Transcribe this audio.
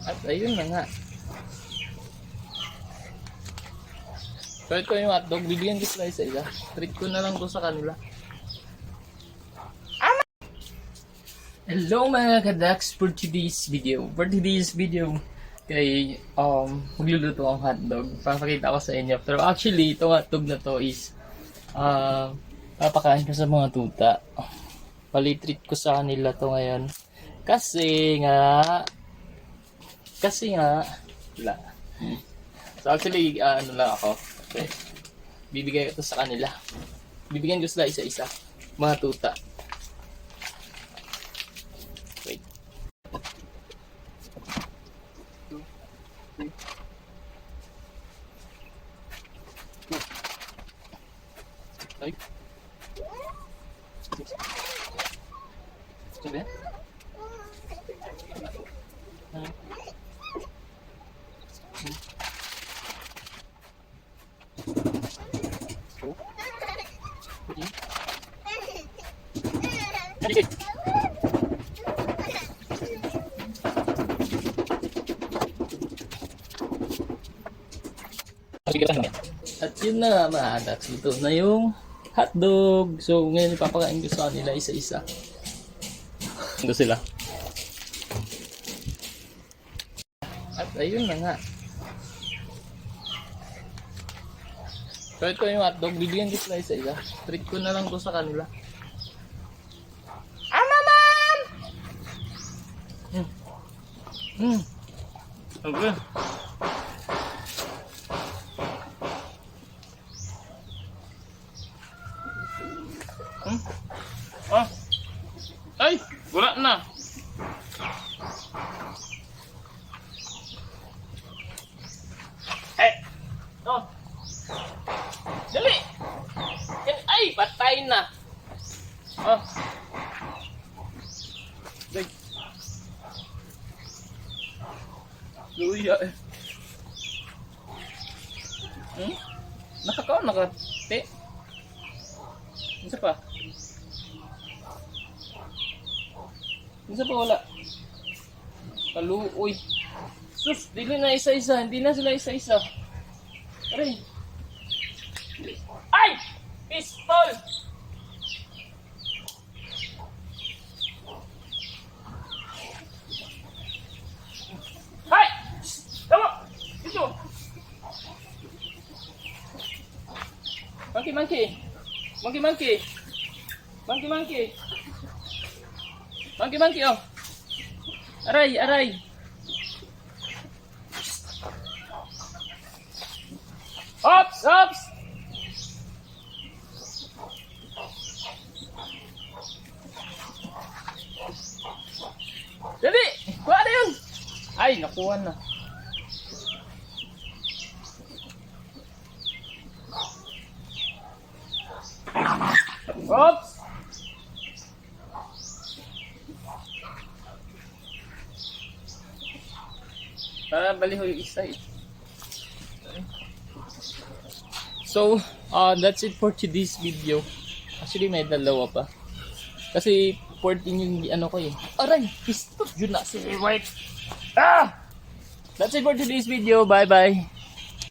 At ayun na nga. So ito yung hotdog, bibigyan ko sila isa-isa. Treat ko na lang to sa kanila. Hello mga kadaks for today's video. Kay magluluto ang hotdog. Papakita ko sa inyo. Pero actually, itong hotdog na to is papakain ko sa mga tuta. Palitreat ko sa kanila to ngayon. Kasi nga wala. So actually, ano lang ako. Okay. Bibigay ko to sa kanila. Bibigyan ko sila isa-isa. Mga tuta. Wait. Ay. Sabi? At yun na nga mga adaks, ito na yung hotdog. So ngayon ipapakain ko sa kanila isa-isa. Ito sila. At ayun na nga. So ito yung hotdog, bibigyan ko sila isa-isa. Treat ko na lang to sa kanila. Ma'am! Okay. Ay! Wala na! Oh! Dali! Ay! Patay na! Oh! Day! Luya eh! Nakakaon nakate? Isa pa? Isa pa wala? Kaluoy! Sus! Dili na isa-isa! Hindi na sila isa-isa! Aray! Ay! Pistol! Hay! Tama! Dito! Monkey! Oh! Aray! Ops! Dali! Kuha na yun! Ay, nakuha na. Ops! Para baliho yung isa eh. So, that's it for today's video. Actually, may dalawa pa. Kasi 14 yung ano ko eh. Aray! Pistol! Yun na si White! That's it for today's video. Bye-bye!